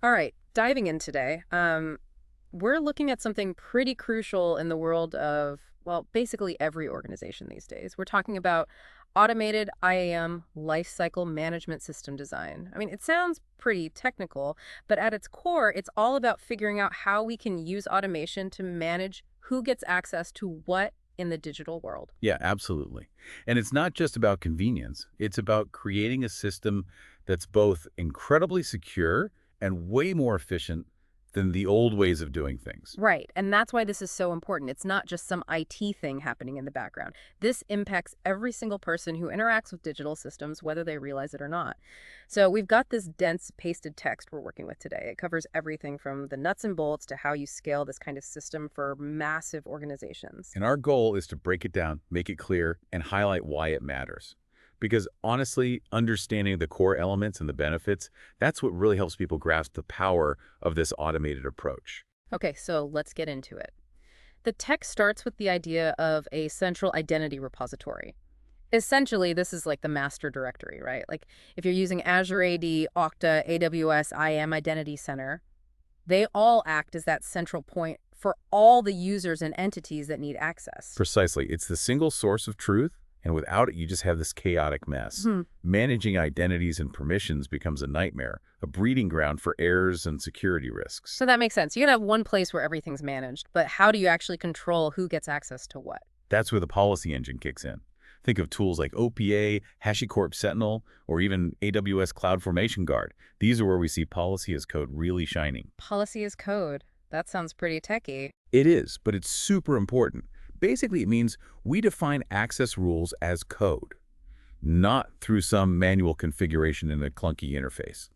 All right, diving in today, we're looking at something pretty crucial in the world of, well, basically every organization these days. We're talking about automated IAM lifecycle management system design. I mean, it sounds pretty technical, but at its core, it's all about figuring out how we can use automation to manage who gets access to what in the digital world. Yeah, absolutely. And it's not just about convenience. It's about creating a system that's both incredibly secure and way more efficient than the old ways of doing things. Right. And that's why this is so important. It's not just some IT thing happening in the background. This impacts every single person who interacts with digital systems, whether they realize it or not. So we've got this dense pasted text we're working with today. It covers everything from the nuts and bolts to how you scale this kind of system for massive organizations. And our goal is to break it down, make it clear, and highlight why it matters. Because honestly, understanding the core elements and the benefits, that's what really helps people grasp the power of this automated approach. Okay, so let's get into it. The text starts with the idea of a central identity repository. Essentially, this is like the master directory, right? Like if you're using Azure AD, Okta, AWS IAM Identity Center, they all act as that central point for all the users and entities that need access. Precisely. It's the single source of truth, and without it, you just have this chaotic mess. Hmm. Managing identities and permissions becomes a nightmare, a breeding ground for errors and security risks. So that makes sense. You can have one place where everything's managed, but how do you actually control who gets access to what? That's where the policy engine kicks in. Think of tools like OPA, HashiCorp Sentinel, or even AWS CloudFormation Guard. These are where we see policy as code really shining. Policy is code. That sounds pretty techy. It is, but it's super important. Basically, it means we define access rules as code, not through some manual configuration in a clunky interface.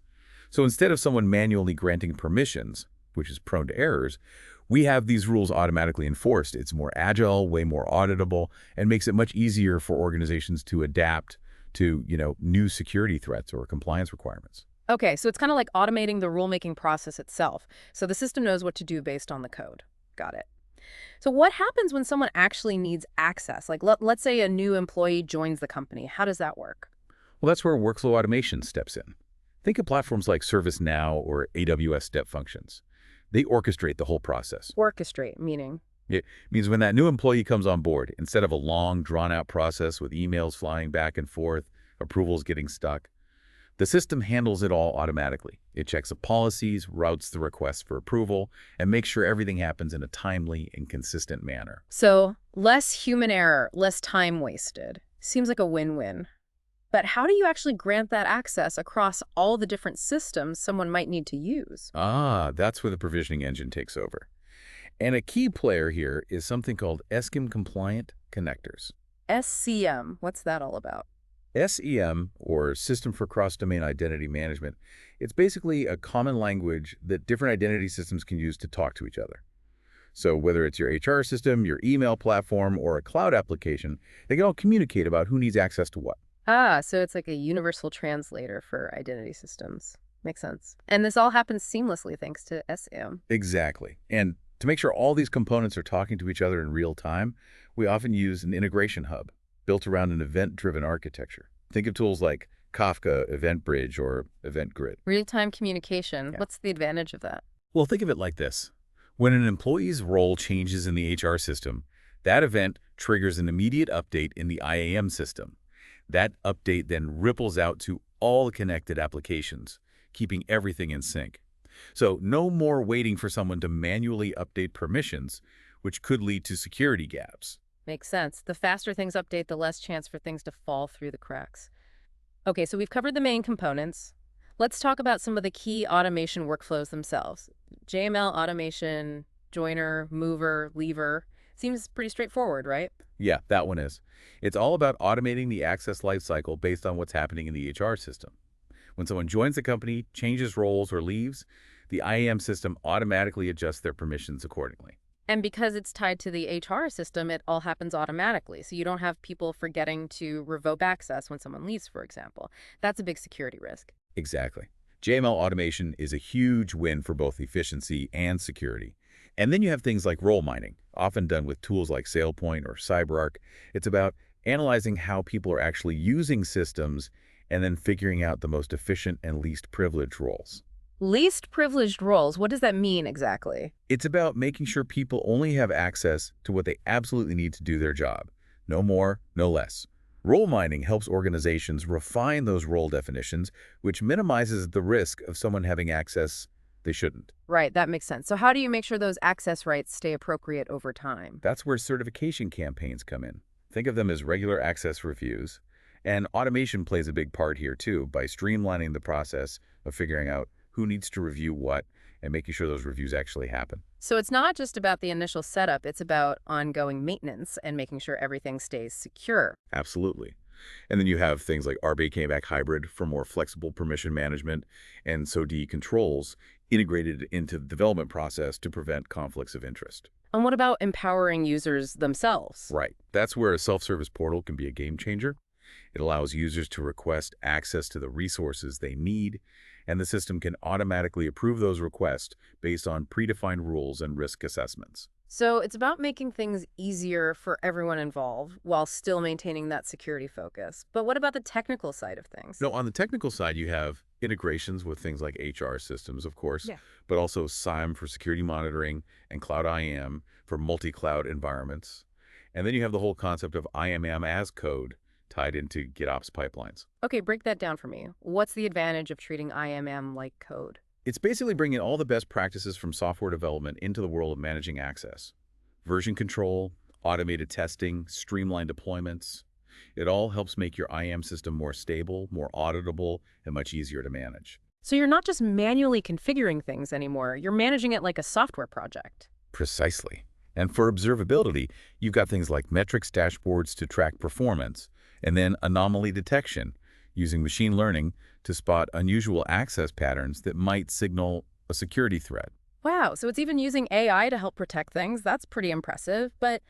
So instead of someone manually granting permissions, which is prone to errors, we have these rules automatically enforced. It's more agile, way more auditable, and makes it much easier for organizations to adapt to, new security threats or compliance requirements. Okay, so it's kind of like automating the rulemaking process itself. So the system knows what to do based on the code. Got it. So what happens when someone actually needs access? Like let's say a new employee joins the company. How does that work? Well, that's where workflow automation steps in. Think of platforms like ServiceNow or AWS Step Functions. They orchestrate the whole process. Orchestrate, meaning? It means when that new employee comes on board, instead of a long, drawn-out process with emails flying back and forth, approvals getting stuck, the system handles it all automatically. It checks the policies, routes the requests for approval, and makes sure everything happens in a timely and consistent manner. So less human error, less time wasted. Seems like a win-win. But how do you actually grant that access across all the different systems someone might need to use? That's where the provisioning engine takes over. And a key player here is something called SCIM-compliant connectors. SCM, what's that all about? SEM, or System for Cross-Domain Identity Management, it's basically a common language that different identity systems can use to talk to each other. So whether it's your HR system, your email platform, or a cloud application, they can all communicate about who needs access to what. So it's like a universal translator for identity systems. Makes sense. And this all happens seamlessly thanks to SCM. Exactly. And to make sure all these components are talking to each other in real time, we often use an integration hub built around an event-driven architecture. Think of tools like Kafka, EventBridge, or EventGrid. Real-time communication. Yeah. What's the advantage of that? Well, think of it like this. When an employee's role changes in the HR system, that event triggers an immediate update in the IAM system. That update then ripples out to all connected applications, keeping everything in sync. So no more waiting for someone to manually update permissions, which could lead to security gaps. Makes sense. The faster things update, the less chance for things to fall through the cracks. Okay, so we've covered the main components. Let's talk about some of the key automation workflows themselves. JML automation, joiner, mover, leaver. Seems pretty straightforward, right? Yeah, that one is. It's all about automating the access lifecycle based on what's happening in the HR system. When someone joins the company, changes roles, or leaves, the IAM system automatically adjusts their permissions accordingly. And because it's tied to the HR system, it all happens automatically. So you don't have people forgetting to revoke access when someone leaves, for example. That's a big security risk. Exactly. JML automation is a huge win for both efficiency and security. And then you have things like role mining, often done with tools like SailPoint or CyberArk. It's about analyzing how people are actually using systems and then figuring out the most efficient and least privileged roles. Least privileged roles, what does that mean exactly? It's about making sure people only have access to what they absolutely need to do their job. No more, no less. Role mining helps organizations refine those role definitions, which minimizes the risk of someone having access they shouldn't. Right, that makes sense. So how do you make sure those access rights stay appropriate over time? That's where certification campaigns come in. Think of them as regular access reviews. And automation plays a big part here too, by streamlining the process of figuring out who needs to review what and making sure those reviews actually happen. So it's not just about the initial setup, it's about ongoing maintenance and making sure everything stays secure. Absolutely. And then you have things like RBAC hybrid for more flexible permission management and SOD controls integrated into the development process to prevent conflicts of interest. And what about empowering users themselves? Right. That's where a self-service portal can be a game changer. It allows users to request access to the resources they need, and the system can automatically approve those requests based on predefined rules and risk assessments. So it's about making things easier for everyone involved while still maintaining that security focus. But what about the technical side of things? Now, on the technical side, you have integrations with things like HR systems, of course, Yeah. but also SIAM for security monitoring and Cloud IAM for multi-cloud environments. And then you have the whole concept of IAM as code tied into GitOps pipelines. Okay, break that down for me. What's the advantage of treating IAM like code? It's basically bringing all the best practices from software development into the world of managing access. Version control, automated testing, streamlined deployments. It all helps make your IAM system more stable, more auditable, and much easier to manage. So you're not just manually configuring things anymore, you're managing it like a software project. Precisely. And for observability, you've got things like metrics dashboards to track performance, and then anomaly detection, using machine learning to spot unusual access patterns that might signal a security threat. Wow, so it's even using AI to help protect things. That's pretty impressive. But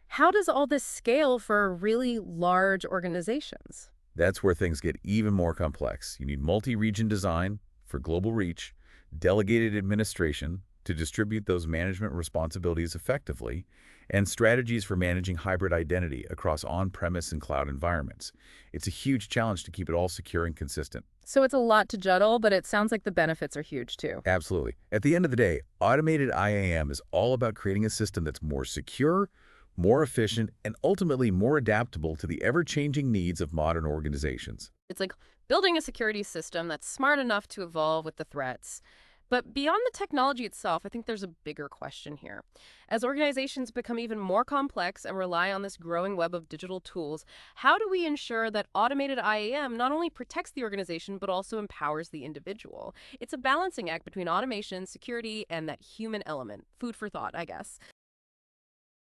how does all this scale for really large organizations? That's where things get even more complex. You need multi-region design for global reach, delegated administration to distribute those management responsibilities effectively, and strategies for managing hybrid identity across on-premise and cloud environments. It's a huge challenge to keep it all secure and consistent. So it's a lot to juggle, but it sounds like the benefits are huge too. Absolutely. At the end of the day, automated IAM is all about creating a system that's more secure, more efficient, and ultimately more adaptable to the ever-changing needs of modern organizations. It's like building a security system that's smart enough to evolve with the threats. But beyond the technology itself, I think there's a bigger question here. As organizations become even more complex and rely on this growing web of digital tools, how do we ensure that automated IAM not only protects the organization, but also empowers the individual? It's a balancing act between automation, security, and that human element. Food for thought, I guess.